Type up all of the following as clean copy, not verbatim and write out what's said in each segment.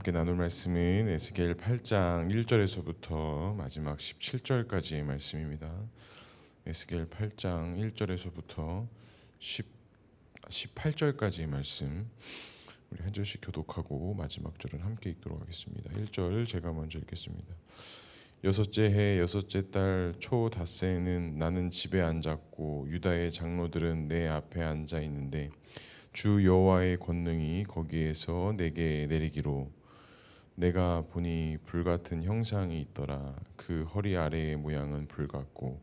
함께 나눌 말씀은 에스겔 8장 1절에서부터 마지막 17절까지의 말씀입니다. 에스겔 8장 1절에서부터 18절까지의 말씀, 우리 한 절씩 교독하고 마지막 절은 함께 읽도록 하겠습니다. 1절 제가 먼저 읽겠습니다. 여섯째 해 여섯째 달 초 닷새에는 나는 집에 앉았고 유다의 장로들은 내 앞에 앉아 있는데 주 여호와의 권능이 거기에서 내게 내리기로 내가 보니 불같은 형상이 있더라. 그 허리 아래의 모양은 불같고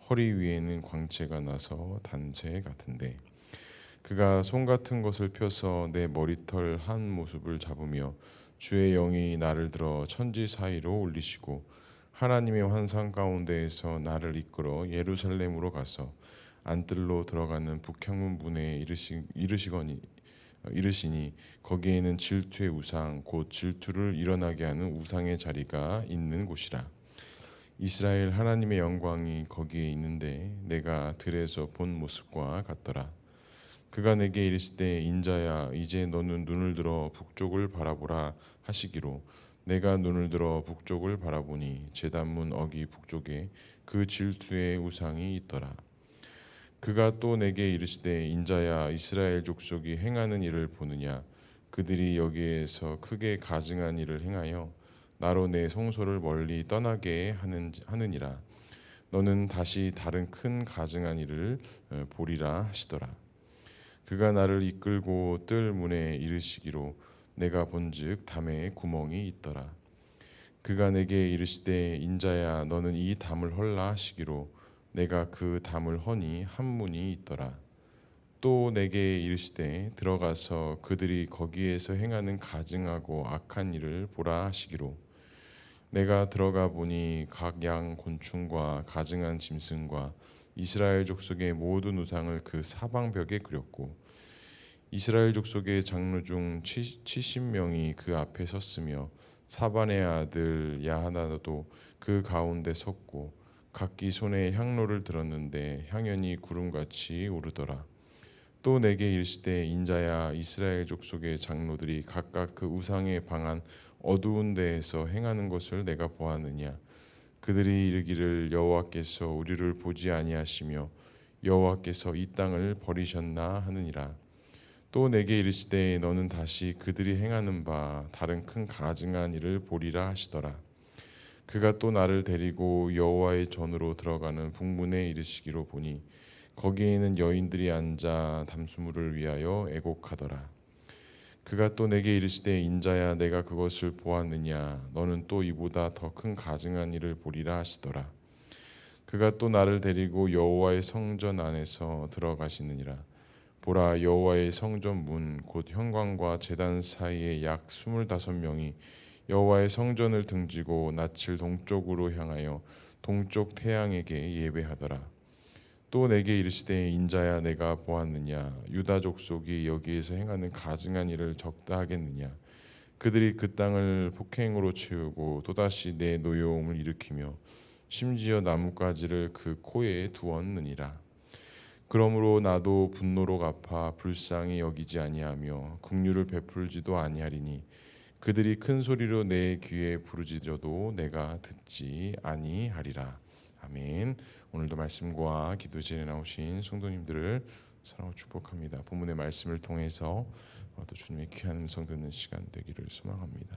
허리 위에는 광채가 나서 단쇠 같은데 그가 손 같은 것을 펴서 내 머리털 한 모습을 잡으며 주의 영이 나를 들어 천지 사이로 올리시고 하나님의 환상 가운데에서 나를 이끌어 예루살렘으로 가서 안뜰로 들어가는 북향문 문에 이르시니 거기에는 질투의 우상 곧 질투를 일어나게 하는 우상의 자리가 있는 곳이라. 이스라엘 하나님의 영광이 거기에 있는데 내가 들에서 본 모습과 같더라. 그가 내게 이르시되 인자야 이제 너는 눈을 들어 북쪽을 바라보라 하시기로 내가 눈을 들어 북쪽을 바라보니 제단문 어기 북쪽에 그 질투의 우상이 있더라. 그가 또 내게 이르시되 인자야 이스라엘 족속이 행하는 일을 보느냐 그들이 여기에서 크게 가증한 일을 행하여 나로 내 성소를 멀리 떠나게 하느니라. 너는 다시 다른 큰 가증한 일을 보리라 하시더라. 그가 나를 이끌고 뜰 문에 이르시기로 내가 본즉 담에 구멍이 있더라. 그가 내게 이르시되 인자야 너는 이 담을 헐라 하시기로 내가 그 담을 허니 한 문이 있더라. 또 내게 이르시되 들어가서 그들이 거기에서 행하는 가증하고 악한 일을 보라 하시기로 내가 들어가 보니 각 양 곤충과 가증한 짐승과 이스라엘 족속의 모든 우상을 그 사방벽에 그렸고 이스라엘 족속의 장로 중 70명이 그 앞에 섰으며 사반의 아들 야하나도 그 가운데 섰고 각기 손에 향로를 들었는데 향연이 구름같이 오르더라. 또 내게 이르시되 인자야 이스라엘 족속의 장로들이 각각 그 우상의 방한 어두운 데에서 행하는 것을 내가 보았느냐. 그들이 이르기를 여호와께서 우리를 보지 아니하시며 여호와께서 이 땅을 버리셨나 하느니라. 또 내게 이르시되 너는 다시 그들이 행하는 바 다른 큰 가증한 일을 보리라 하시더라. 그가 또 나를 데리고 여호와의 전으로 들어가는 북문에 이르시기로 보니 거기에는 여인들이 앉아 담수물을 위하여 애곡하더라. 그가 또 내게 이르시되 인자야 내가 그것을 보았느냐 너는 또 이보다 더 큰 가증한 일을 보리라 하시더라. 그가 또 나를 데리고 여호와의 성전 안에서 들어가시느니라. 보라 여호와의 성전 문 곧 현관과 제단 사이에 약 25명이 여호와의 성전을 등지고 낯을 동쪽으로 향하여 동쪽 태양에게 예배하더라. 또 내게 이르시되 인자야 내가 보았느냐 유다 족속이 여기에서 행하는 가증한 일을 적다 하겠느냐. 그들이 그 땅을 폭행으로 채우고 또다시 내 노여움을 일으키며 심지어 나뭇가지를 그 코에 두었느니라. 그러므로 나도 분노로 갚아 불쌍히 여기지 아니하며 긍휼을 베풀지도 아니하리니 그들이 큰 소리로 내 귀에 부르짖어도 내가 듣지 아니하리라. 아멘. 오늘도 말씀과 기도 제에 나오신 성도님들을 사랑하고 축복합니다. 본문의 말씀을 통해서 또 주님의 귀한 음성 듣는 시간 되기를 소망합니다.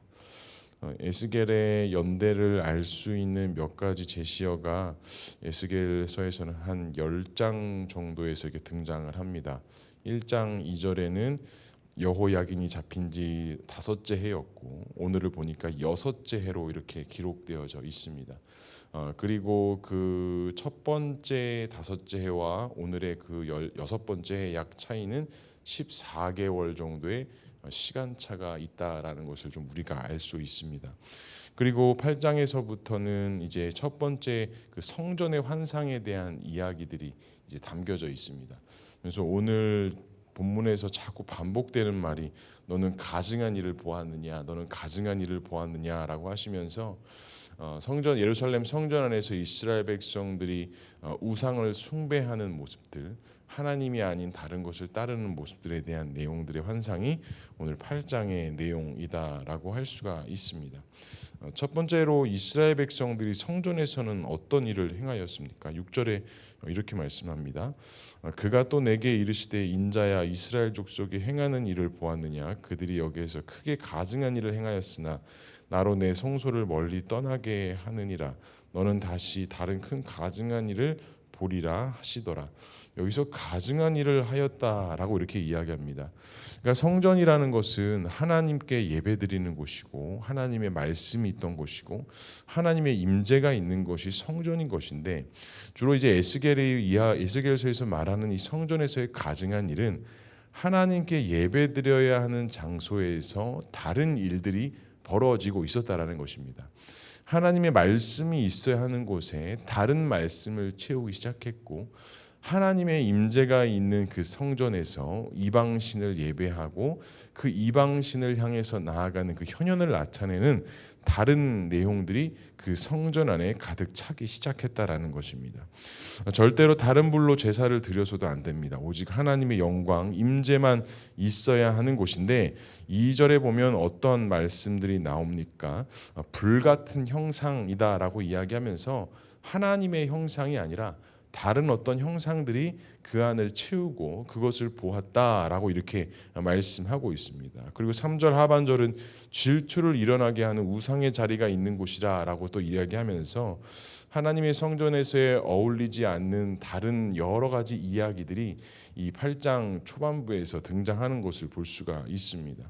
에스겔의 연대를 알 수 있는 몇 가지 제시어가 에스겔서에서는 한 10장 정도에서 이렇게 등장을 합니다. 1장 2절에는 여호야긴이 잡힌 지 5째 해였고 오늘을 보니까 6째 해로 이렇게 기록되어져 있습니다. 그리고 그 첫 번째 5째 해와 오늘의 그 16번째 해 약 차이는 14개월 정도의 시간차가 있다라는 것을 좀 우리가 알 수 있습니다. 그리고 8장에서부터는 이제 첫 번째 그 성전의 환상에 대한 이야기들이 이제 담겨져 있습니다. 그래서 오늘 본문에서 자꾸 반복되는 말이 너는 가증한 일을 보았느냐, 너는 가증한 일을 보았느냐라고 하시면서 성전 예루살렘 성전 안에서 이스라엘 백성들이 우상을 숭배하는 모습들, 하나님이 아닌 다른 것을 따르는 모습들에 대한 내용들의 환상이 오늘 8장의 내용이다라고 할 수가 있습니다. 첫 번째로 이스라엘 백성들이 성전에서는 어떤 일을 행하였습니까? 6절에 이렇게 말씀합니다. 그가 또 내게 이르시되 인자야 이스라엘 족속이 행하는 일을 보았느냐? 그들이 여기에서 크게 가증한 일을 행하였으나 나로 내 성소를 멀리 떠나게 하느니라. 너는 다시 다른 큰 가증한 일을 보리라 하시더라. 여기서 가증한 일을 하였다라고 이렇게 이야기합니다. 그러니까 성전이라는 것은 하나님께 예배드리는 곳이고 하나님의 말씀이 있던 곳이고 하나님의 임재가 있는 것이 성전인 것인데, 주로 이제 에스겔서에서 말하는 이 성전에서의 가증한 일은 하나님께 예배드려야 하는 장소에서 다른 일들이 벌어지고 있었다라는 것입니다. 하나님의 말씀이 있어야 하는 곳에 다른 말씀을 채우기 시작했고, 하나님의 임재가 있는 그 성전에서 이방신을 예배하고 그 이방신을 향해서 나아가는 그 현현을 나타내는 다른 내용들이 그 성전 안에 가득 차기 시작했다라는 것입니다. 절대로 다른 불로 제사를 드려서도 안 됩니다. 오직 하나님의 영광, 임재만 있어야 하는 곳인데, 2절에 보면 어떤 말씀들이 나옵니까? 불같은 형상이다라고 이야기하면서 하나님의 형상이 아니라 다른 어떤 형상들이 그 안을 채우고 그것을 보았다라고 이렇게 말씀하고 있습니다. 그리고 3절 하반절은 질투를 일어나게 하는 우상의 자리가 있는 곳이라고 또 이야기하면서 하나님의 성전에서의 어울리지 않는 다른 여러 가지 이야기들이 이 8장 초반부에서 등장하는 것을 볼 수가 있습니다.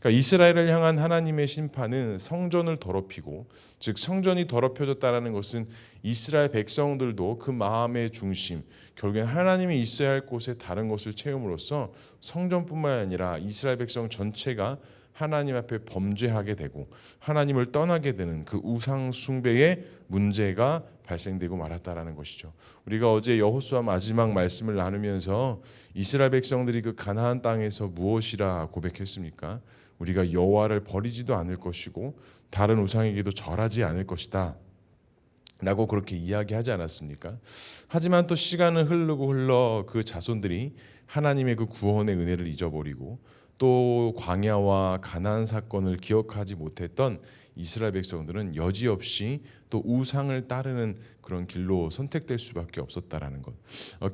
그러니까 이스라엘을 향한 하나님의 심판은 성전을 더럽히고, 즉 성전이 더럽혀졌다는 것은 이스라엘 백성들도 그 마음의 중심, 결국엔 하나님이 있어야 할 곳에 다른 것을 채움으로써 성전뿐만 아니라 이스라엘 백성 전체가 하나님 앞에 범죄하게 되고 하나님을 떠나게 되는 그 우상 숭배의 문제가 발생되고 말았다라는 것이죠. 우리가 어제 여호수아 마지막 말씀을 나누면서 이스라엘 백성들이 그 가나안 땅에서 무엇이라 고백했습니까? 우리가 여호와를 버리지도 않을 것이고 다른 우상에게도 절하지 않을 것이다 라고 그렇게 이야기하지 않았습니까? 하지만 또 시간은 흘러 그 자손들이 하나님의 그 구원의 은혜를 잊어버리고 또 광야와 가나안 사건을 기억하지 못했던 이스라엘 백성들은 여지없이 또 우상을 따르는 그런 길로 선택될 수밖에 없었다라는 것.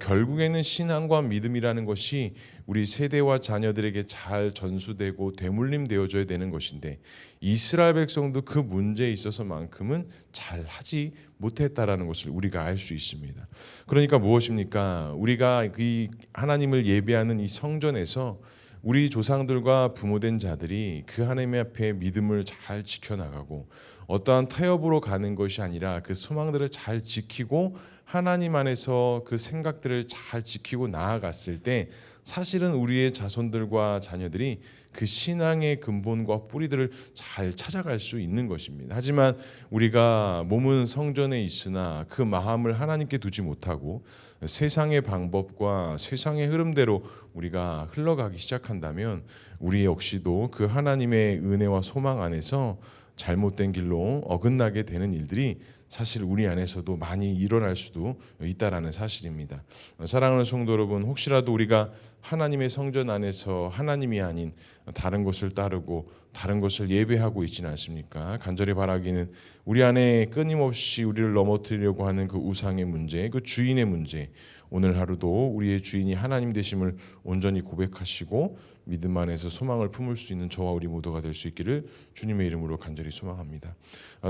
결국에는 신앙과 믿음이라는 것이 우리 세대와 자녀들에게 잘 전수되고 되물림되어져야 되는 것인데, 이스라엘 백성도 그 문제에 있어서만큼은 잘 하지 못했다라는 것을 우리가 알 수 있습니다. 그러니까 무엇입니까? 우리가 이 하나님을 예배하는 이 성전에서 우리 조상들과 부모된 자들이 그 하나님 앞에 믿음을 잘 지켜나가고 어떠한 타협으로 가는 것이 아니라 그 소망들을 잘 지키고 하나님 안에서 그 생각들을 잘 지키고 나아갔을 때 사실은 우리의 자손들과 자녀들이 그 신앙의 근본과 뿌리들을 잘 찾아갈 수 있는 것입니다. 하지만 우리가 몸은 성전에 있으나 그 마음을 하나님께 두지 못하고 세상의 방법과 세상의 흐름대로 우리가 흘러가기 시작한다면 우리 역시도 그 하나님의 은혜와 소망 안에서 잘못된 길로 어긋나게 되는 일들이 사실 우리 안에서도 많이 일어날 수도 있다라는 사실입니다. 사랑하는 성도 여러분, 혹시라도 우리가 하나님의 성전 안에서 하나님이 아닌 다른 것을 따르고 다른 것을 예배하고 있지는 않습니까? 간절히 바라기는 우리 안에 끊임없이 우리를 넘어뜨리려고 하는 그 우상의 문제, 그 주인의 문제, 오늘 하루도 우리의 주인이 하나님 되심을 온전히 고백하시고 믿음 안에서 소망을 품을 수 있는 저와 우리 모두가 될 수 있기를 주님의 이름으로 간절히 소망합니다.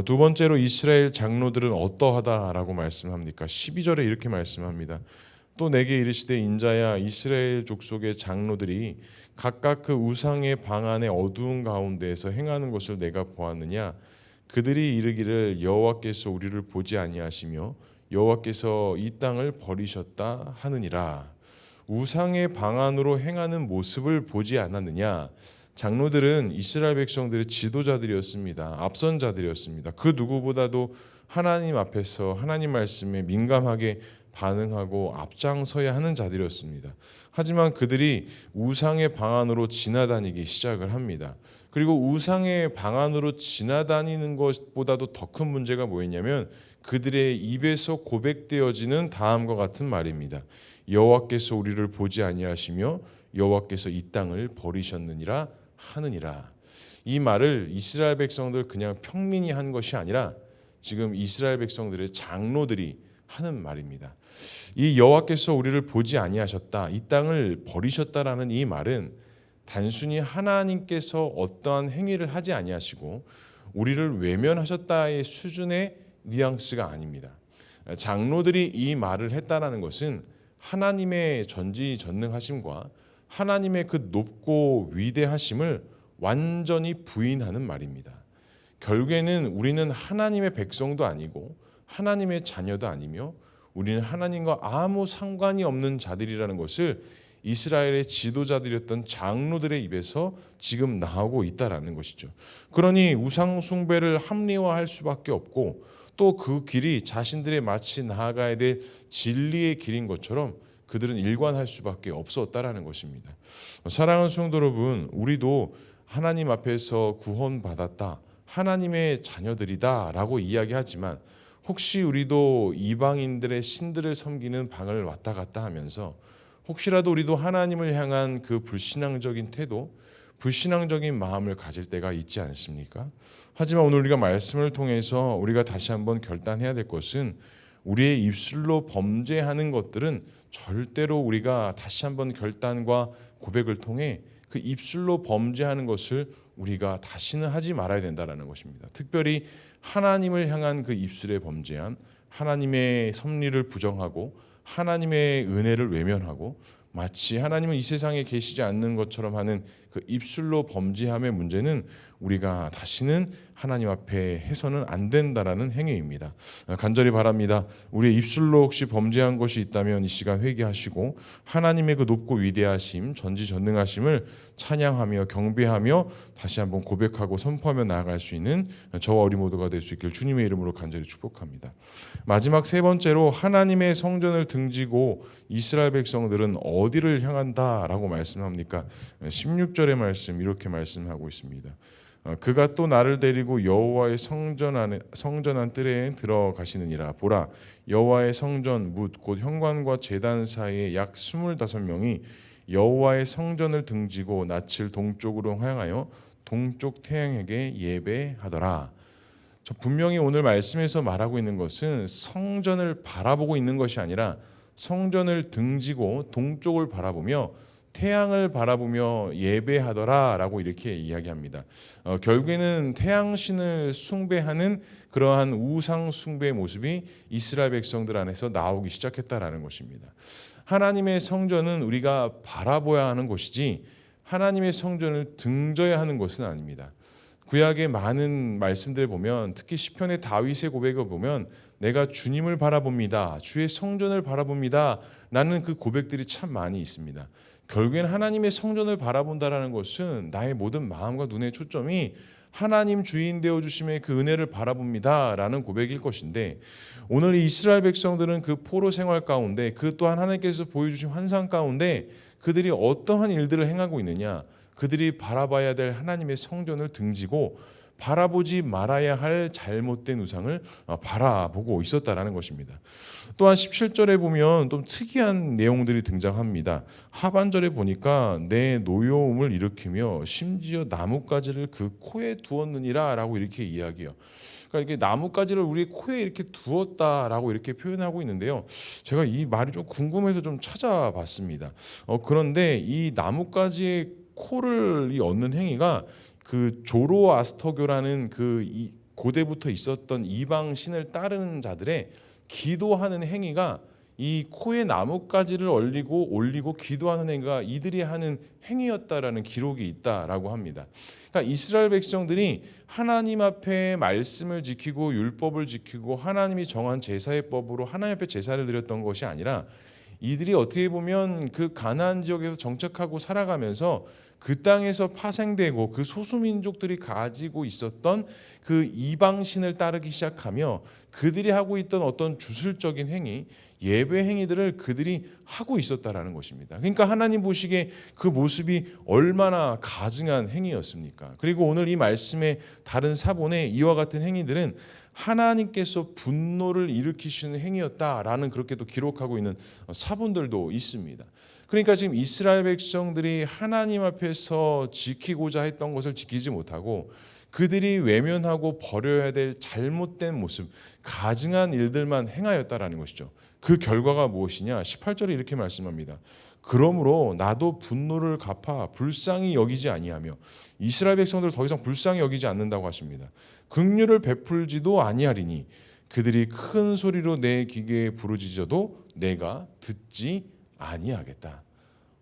두 번째로 이스라엘 장로들은 어떠하다라고 말씀합니까? 12절에 이렇게 말씀합니다. 또 내게 이르시되 인자야 이스라엘 족속의 장로들이 각각 그 우상의 방 안의 어두운 가운데에서 행하는 것을 내가 보았느냐? 그들이 이르기를 여호와께서 우리를 보지 아니하시며 여호와께서 이 땅을 버리셨다 하느니라. 우상의 방 안으로 행하는 모습을 보지 않았느냐? 장로들은 이스라엘 백성들의 지도자들이었습니다. 앞선 자들이었습니다. 그 누구보다도 하나님 앞에서 하나님 말씀에 민감하게 반응하고 앞장서야 하는 자들이었습니다. 하지만 그들이 우상의 방 안으로 지나다니기 시작을 합니다. 그리고 우상의 방 안으로 지나다니는 것보다도 더 큰 문제가 뭐였냐면 그들의 입에서 고백되어지는 다음과 같은 말입니다. 여호와께서 우리를 보지 아니하시며 여호와께서 이 땅을 버리셨느니라 하느니라. 이 말을 이스라엘 백성들 그냥 평민이 한 것이 아니라 지금 이스라엘 백성들의 장로들이 하는 말입니다. 이 여호와께서 우리를 보지 아니하셨다, 이 땅을 버리셨다라는 이 말은 단순히 하나님께서 어떠한 행위를 하지 아니하시고 우리를 외면하셨다의 수준의 뉘앙스가 아닙니다. 장로들이 이 말을 했다라는 것은 하나님의 전지전능하심과 하나님의 그 높고 위대하심을 완전히 부인하는 말입니다. 결국에는 우리는 하나님의 백성도 아니고 하나님의 자녀도 아니며 우리는 하나님과 아무 상관이 없는 자들이라는 것을 이스라엘의 지도자들이었던 장로들의 입에서 지금 나오고 있다라는 것이죠. 그러니 우상 숭배를 합리화할 수밖에 없고 또 그 길이 자신들의 마치 나아가야 될 진리의 길인 것처럼 그들은 일관할 수밖에 없었다라는 것입니다. 사랑하는 성도 여러분, 우리도 하나님 앞에서 구원받았다, 하나님의 자녀들이다라고 이야기하지만 혹시 우리도 이방인들의 신들을 섬기는 방을 왔다 갔다 하면서 혹시라도 우리도 하나님을 향한 그 불신앙적인 태도, 불신앙적인 마음을 가질 때가 있지 않습니까? 하지만 오늘 우리가 말씀을 통해서 우리가 다시 한번 결단해야 될 것은 우리의 입술로 범죄하는 것들은 절대로 우리가 다시 한번 결단과 고백을 통해 그 입술로 범죄하는 것을 우리가 다시는 하지 말아야 된다는 것입니다. 특별히 하나님을 향한 그 입술의 범죄한, 하나님의 섭리를 부정하고 하나님의 은혜를 외면하고 마치 하나님은 이 세상에 계시지 않는 것처럼 하는 그 입술로 범죄함의 문제는 우리가 다시는 하나님 앞에 해서는 안 된다라는 행위입니다. 간절히 바랍니다. 우리의 입술로 혹시 범죄한 것이 있다면 이 시간 회개하시고 하나님의 그 높고 위대하심, 전지전능하심을 찬양하며 경배하며 다시 한번 고백하고 선포하며 나아갈 수 있는 저와 우리 모두가 될 수 있길 주님의 이름으로 간절히 축복합니다. 마지막 세 번째로 하나님의 성전을 등지고 이스라엘 백성들은 어디를 향한다라고 말씀합니까? 16절의 말씀 이렇게 말씀하고 있습니다. 그가 또 나를 데리고 여호와의 성전안 뜰에 들어가시느니라. 보라, 여호와의 성전 뭇 곧 현관과 제단 사이에 약 25명이 여호와의 성전을 등지고 낯을 동쪽으로 향하여 동쪽 태양에게 예배하더라. 저 분명히 오늘 말씀에서 말하고 있는 것은 성전을 바라보고 있는 것이 아니라 성전을 등지고 동쪽을 바라보며 태양을 바라보며 예배하더라라고 이렇게 이야기합니다. 결국에는 태양신을 숭배하는 그러한 우상 숭배의 모습이 이스라엘 백성들 안에서 나오기 시작했다라는 것입니다. 하나님의 성전은 우리가 바라보아야 하는 곳이지 하나님의 성전을 등져야 하는 것은 아닙니다. 구약의 많은 말씀들을 보면 특히 시편의 다윗의 고백을 보면 내가 주님을 바라봅니다, 주의 성전을 바라봅니다 라는 그 고백들이 참 많이 있습니다. 결국에는 하나님의 성전을 바라본다라는 것은 나의 모든 마음과 눈의 초점이 하나님 주인 되어 주심의 그 은혜를 바라봅니다 라는 고백일 것인데, 오늘 이스라엘 백성들은 그 포로 생활 가운데 그 또한 하나님께서 보여주신 환상 가운데 그들이 어떠한 일들을 행하고 있느냐, 그들이 바라봐야 될 하나님의 성전을 등지고 바라보지 말아야 할 잘못된 우상을 바라보고 있었다라는 것입니다. 또한 17절에 보면 좀 특이한 내용들이 등장합니다. 하반절에 보니까 내 노여움을 일으키며 심지어 나뭇가지를 그 코에 두었느니라 라고 이렇게 이야기해요. 그러니까 이렇게 나뭇가지를 우리 코에 이렇게 두었다라고 이렇게 표현하고 있는데요. 제가 이 말이 좀 궁금해서 좀 찾아봤습니다. 그런데 이 나뭇가지의 코를 얻는 행위가 그 조로아스터교라는 그 고대부터 있었던 이방 신을 따르는 자들의 기도하는 행위가 이 코에 나뭇가지를 올리고 기도하는 행위가 이들이 하는 행위였다라는 기록이 있다라고 합니다. 그러니까 이스라엘 백성들이 하나님 앞에 말씀을 지키고 율법을 지키고 하나님이 정한 제사의 법으로 하나님 앞에 제사를 드렸던 것이 아니라 이들이 어떻게 보면 그 가나안 지역에서 정착하고 살아가면서 그 땅에서 파생되고 그 소수민족들이 가지고 있었던 그 이방신을 따르기 시작하며 그들이 하고 있던 어떤 주술적인 행위, 예배 행위들을 그들이 하고 있었다라는 것입니다. 그러니까 하나님 보시기에 그 모습이 얼마나 가증한 행위였습니까? 그리고 오늘 이 말씀의 다른 사본에 이와 같은 행위들은 하나님께서 분노를 일으키시는 행위였다라는 그렇게도 기록하고 있는 사본들도 있습니다. 그러니까 지금 이스라엘 백성들이 하나님 앞에서 지키고자 했던 것을 지키지 못하고 그들이 외면하고 버려야 될 잘못된 모습, 가증한 일들만 행하였다라는 것이죠. 그 결과가 무엇이냐? 18절에 이렇게 말씀합니다. 그러므로 나도 분노를 갚아 불쌍히 여기지 아니하며, 이스라엘 백성들 더 이상 불쌍히 여기지 않는다고 하십니다. 긍휼을 베풀지도 아니하리니 그들이 큰 소리로 내 귀에 부르짖어도 내가 듣지 아니하겠다.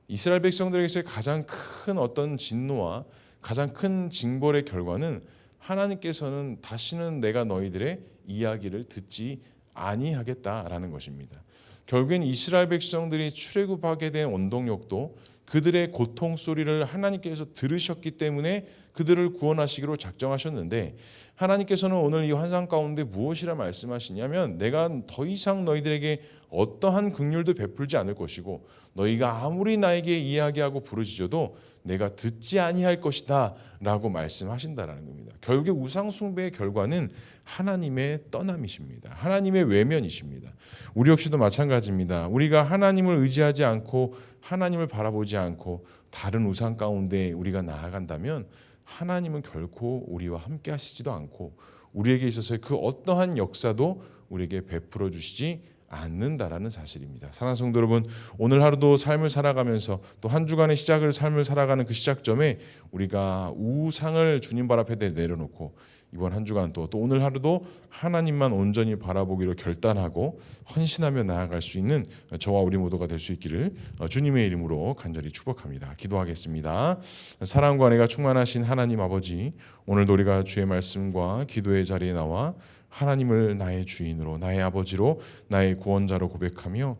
이스라엘 백성들에게서의 가장 큰 어떤 진노와 가장 큰 징벌의 결과는 하나님께서는 다시는 내가 너희들의 이야기를 듣지 아니하겠다라는 것입니다. 결국엔 이스라엘 백성들이 출애굽하게 된 원동력도 그들의 고통 소리를 하나님께서 들으셨기 때문에 그들을 구원하시기로 작정하셨는데, 하나님께서는 오늘 이 환상 가운데 무엇이라 말씀하시냐면, 내가 더 이상 너희들에게 어떠한 긍휼도 베풀지 않을 것이고 너희가 아무리 나에게 이야기하고 부르짖어도 내가 듣지 아니할 것이다 라고 말씀하신다라는 겁니다. 결국 우상 숭배의 결과는 하나님의 떠남이십니다. 하나님의 외면이십니다. 우리 역시도 마찬가지입니다. 우리가 하나님을 의지하지 않고 하나님을 바라보지 않고 다른 우상 가운데 우리가 나아간다면 하나님은 결코 우리와 함께 하시지도 않고 우리에게 있어서의 그 어떠한 역사도 우리에게 베풀어 주시지 않는다라는 사실입니다. 사랑하는 성도 여러분, 오늘 하루도 삶을 살아가면서 또 한 주간의 시작을 삶을 살아가는 그 시작점에 우리가 우상을 주님 발 앞에 내려놓고 이번 한 주간 또 오늘 하루도 하나님만 온전히 바라보기로 결단하고 헌신하며 나아갈 수 있는 저와 우리 모두가 될 수 있기를 주님의 이름으로 간절히 축복합니다. 기도하겠습니다. 사랑과 은혜가 충만하신 하나님 아버지, 오늘도 우리가 주의 말씀과 기도의 자리에 나와 하나님을 나의 주인으로, 나의 아버지로, 나의 구원자로 고백하며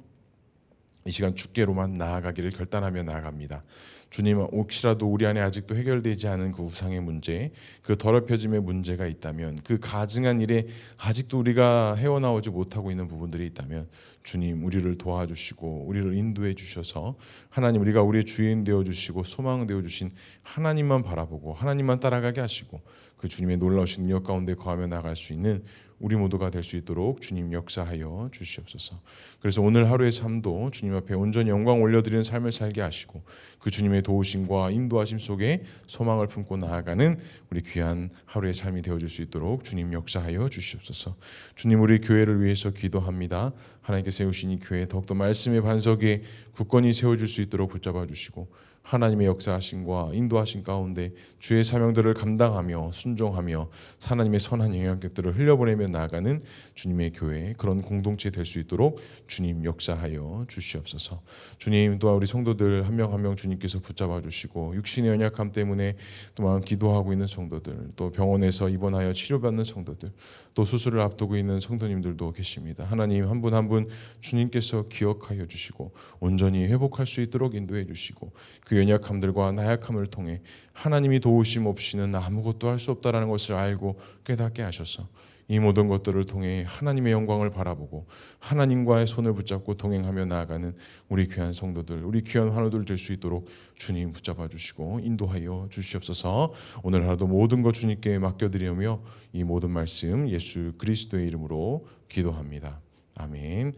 이 시간 주께로만 나아가기를 결단하며 나아갑니다. 주님, 혹시라도 우리 안에 아직도 해결되지 않은 그 우상의 문제, 그 더럽혀짐의 문제가 있다면, 그 가증한 일에 아직도 우리가 헤어나오지 못하고 있는 부분들이 있다면 주님, 우리를 도와주시고 우리를 인도해 주셔서 하나님, 우리가 우리의 주인 되어주시고 소망 되어주신 하나님만 바라보고 하나님만 따라가게 하시고 그 주님의 놀라우신 능력 가운데 거하며 나아갈 수 있는 우리 모두가 될 수 있도록 주님 역사하여 주시옵소서. 그래서 오늘 하루의 삶도 주님 앞에 온전히 영광 올려드리는 삶을 살게 하시고 그 주님의 도우심과 인도하심 속에 소망을 품고 나아가는 우리 귀한 하루의 삶이 되어줄 수 있도록 주님 역사하여 주시옵소서. 주님, 우리 교회를 위해서 기도합니다. 하나님께 세우신 이 교회 더욱더 말씀의 반석에 굳건히 세워줄 수 있도록 붙잡아 주시고 하나님의 역사하심과 인도하심 가운데 주의 사명들을 감당하며 순종하며 하나님의 선한 영향력들을 흘려보내며 나아가는 주님의 교회, 그런 공동체 될 수 있도록 주님 역사하여 주시옵소서. 주님, 또한 우리 성도들 한 명 한 명 주님께서 붙잡아 주시고 육신의 연약함 때문에 또한 기도하고 있는 성도들, 또 병원에서 입원하여 치료받는 성도들, 또 수술을 앞두고 있는 성도님들도 계십니다. 하나님, 한 분 한 분 주님께서 기억하여 주시고 온전히 회복할 수 있도록 인도해 주시고 그 연약함들과 나약함을 통해 하나님이 도우심 없이는 아무것도 할 수 없다라는 것을 알고 깨닫게 하셔서 이 모든 것들을 통해 하나님의 영광을 바라보고 하나님과의 손을 붙잡고 동행하며 나아가는 우리 귀한 성도들, 우리 귀한 환우들 될 수 있도록 주님 붙잡아 주시고 인도하여 주시옵소서. 오늘 하루도 모든 것 주님께 맡겨드리며 이 모든 말씀 예수 그리스도의 이름으로 기도합니다. 아멘.